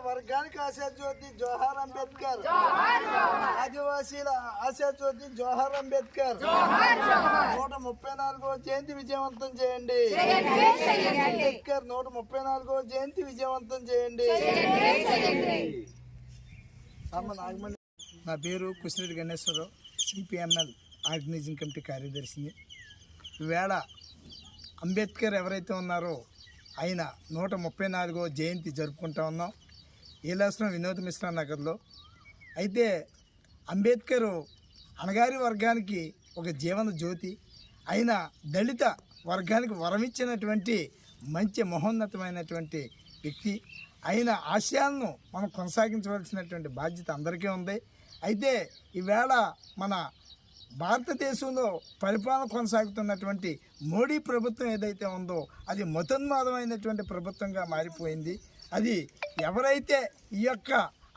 వర్గానికి ఆశాజ్యోతి జోహార్ అంబేద్కర్, ఆదివాసీల ఆశాజ్యోతి జోహార్ అంబేద్కర్. 134వ జయంతి విజయవంతం చేయండి. అంబేద్కర్ 134వ జయంతి విజయవంతం చేయండి. నా పేరు Kusireddy Ganeshwararao, CPML organising committee కార్యదర్శిని. ఈవేళ అంబేద్కర్ ఎవరైతే ఉన్నారో ఆయన 134వ జయంతి జరుపుకుంటా ఉన్నాం ఏలాశ్రం వినోద్ మిశ్రా నగర్లో. అయితే అంబేద్కర్ అణగారి వర్గానికి ఒక జీవన జ్యోతి, ఆయన దళిత వర్గానికి వరమిచ్చినటువంటి మంచి మహోన్నతమైనటువంటి వ్యక్తి. ఆయన ఆశయాలను మనం కొనసాగించవలసినటువంటి బాధ్యత అందరికీ ఉంది. అయితే ఈవేళ మన భారతదేశంలో పరిపాలన కొనసాగుతున్నటువంటి మోడీ ప్రభుత్వం ఏదైతే ఉందో అది మతోన్మాదమైనటువంటి ప్రభుత్వంగా మారిపోయింది. అది ఎవరైతే ఈ యొక్క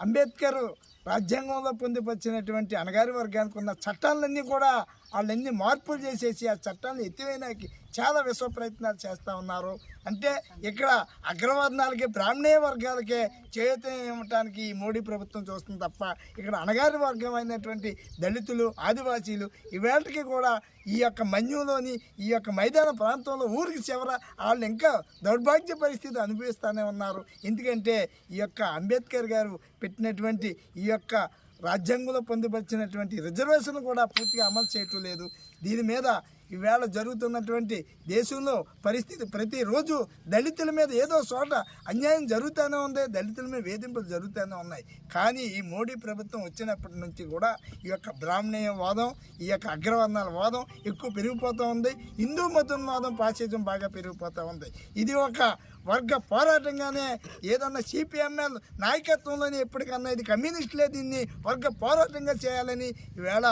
అంబేద్కర్ రాజ్యాంగంలో పొందుపరిచినటువంటి అణగారి వర్గానికి ఉన్న చట్టాలన్నీ కూడా వాళ్ళన్నీ మార్పులు చేసేసి ఆ చట్టాలను ఎత్తివేయడానికి చాలా విశ్వ ప్రయత్నాలు చేస్తూ ఉన్నారు. అంటే ఇక్కడ అగ్రవర్ణాలకి బ్రాహ్మణీయ వర్గాలకే చేయూత ఇవ్వటానికి ఈ మోడీ ప్రభుత్వం చూస్తుంది తప్ప ఇక్కడ అణగారి వర్గం అయినటువంటి దళితులు ఆదివాసీలు ఈవేళకి కూడా ఈ యొక్క మన్యంలోని ఈ యొక్క మైదాన ప్రాంతంలో ఊరికి చివర వాళ్ళు ఇంకా దౌర్భాగ్య పరిస్థితి అనుభవిస్తూనే ఉన్నారు. ఎందుకంటే ఈ యొక్క అంబేద్కర్ గారు పెట్టినటువంటి ఈ యొక్క రాజ్యాంగంలో పొందుపరిచినటువంటి రిజర్వేషన్ కూడా పూర్తిగా అమలు చేయటం లేదు. దీని మీద ఈవేళ జరుగుతున్నటువంటి దేశంలో పరిస్థితి ప్రతిరోజు దళితుల మీద ఏదో చోట అన్యాయం జరుగుతూనే ఉంది, దళితుల మీద వేధింపులు జరుగుతూనే ఉన్నాయి. కానీ ఈ మోడీ ప్రభుత్వం వచ్చినప్పటి నుంచి కూడా ఈ యొక్క బ్రాహ్మణీయ వాదం, ఈ యొక్క అగ్రవర్ణాల వాదం ఎక్కువ పెరిగిపోతూ ఉంది. హిందూ మతం వాదం పాశ్చాత్యం బాగా పెరిగిపోతూ ఉంది. ఇది ఒక వర్గ పోరాటంగానే ఏదన్నా సిపిఎంఎల్ నాయకత్వంలోని ఎప్పటికన్నా ఇది కమ్యూనిస్టులే దీన్ని వర్గ పోరాటంగా చేయాలని ఈవేళ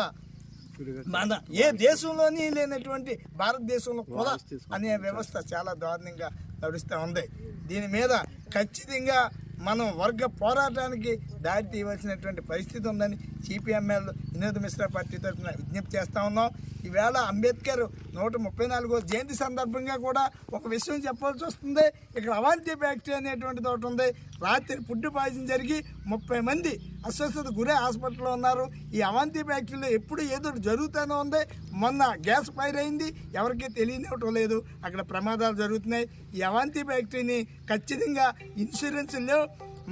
మన ఏ దేశంలోని లేనటువంటి భారతదేశంలో కుల అనే వ్యవస్థ చాలా దారుణంగా నడుస్తూ ఉంది. దీని మీద ఖచ్చితంగా మనం వర్గ పోరాటానికి దారి తీయవలసినటువంటి పరిస్థితి ఉందని సిపిఎంఎల్ వినోద్ మిశ్రా పార్టీ తరఫున విజ్ఞప్తి చేస్తూ ఉన్నాం. ఈవేళ అంబేద్కర్ 134వ జయంతి సందర్భంగా కూడా ఒక విషయం చెప్పాల్సి వస్తుంది. ఇక్కడ అవంతి ఫ్యాక్టరీ అనేటువంటిది ఒకటి ఉంది. రాత్రి ఫుడ్ పాయిజన్ జరిగి 30 మంది అస్వస్థత గురే హాస్పిటల్లో ఉన్నారు. ఈ అవంతి ఫ్యాక్టరీలో ఎప్పుడు ఏదో జరుగుతూనే ఉంది. మొన్న గ్యాస్ ఫైర్ అయింది, ఎవరికీ తెలియనివ్వటం లేదు, అక్కడ ప్రమాదాలు జరుగుతున్నాయి. ఈ అవంతి ఫ్యాక్టరీని ఖచ్చితంగా ఇన్సూరెన్స్ లేవు,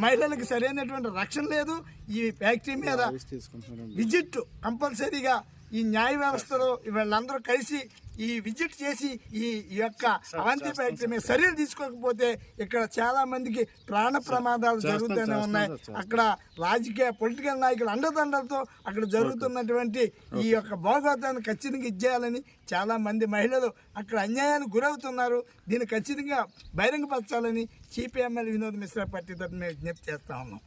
మహిళలకు సరైనటువంటి రక్షణ లేదు. ఈ ఫ్యాక్టరీ మీద విజిట్ కంపల్సరీగా ఈ న్యాయ వ్యవస్థలో వీళ్ళందరూ కలిసి ఈ విజిట్ చేసి ఈ యొక్క అవంతి ఫ్యాక్టరీ మీద చర్యలు తీసుకోకపోతే ఇక్కడ చాలా మందికి ప్రాణ ప్రమాదాలు జరుగుతూనే ఉన్నాయి. అక్కడ రాజకీయ పొలిటికల్ నాయకుల అండదండలతో అక్కడ జరుగుతున్నటువంటి ఈ యొక్క భోగోతాన్ని ఖచ్చితంగా ఇచ్చేయాలని చాలా మంది మహిళలు అక్కడ అన్యాయానికి గురవుతున్నారు. దీన్ని ఖచ్చితంగా బహిరంగపరచాలని సిపిఎంఎల్ వినోద్ మిశ్రా పార్టీ తరఫున విజ్ఞప్తి చేస్తా ఉన్నాం.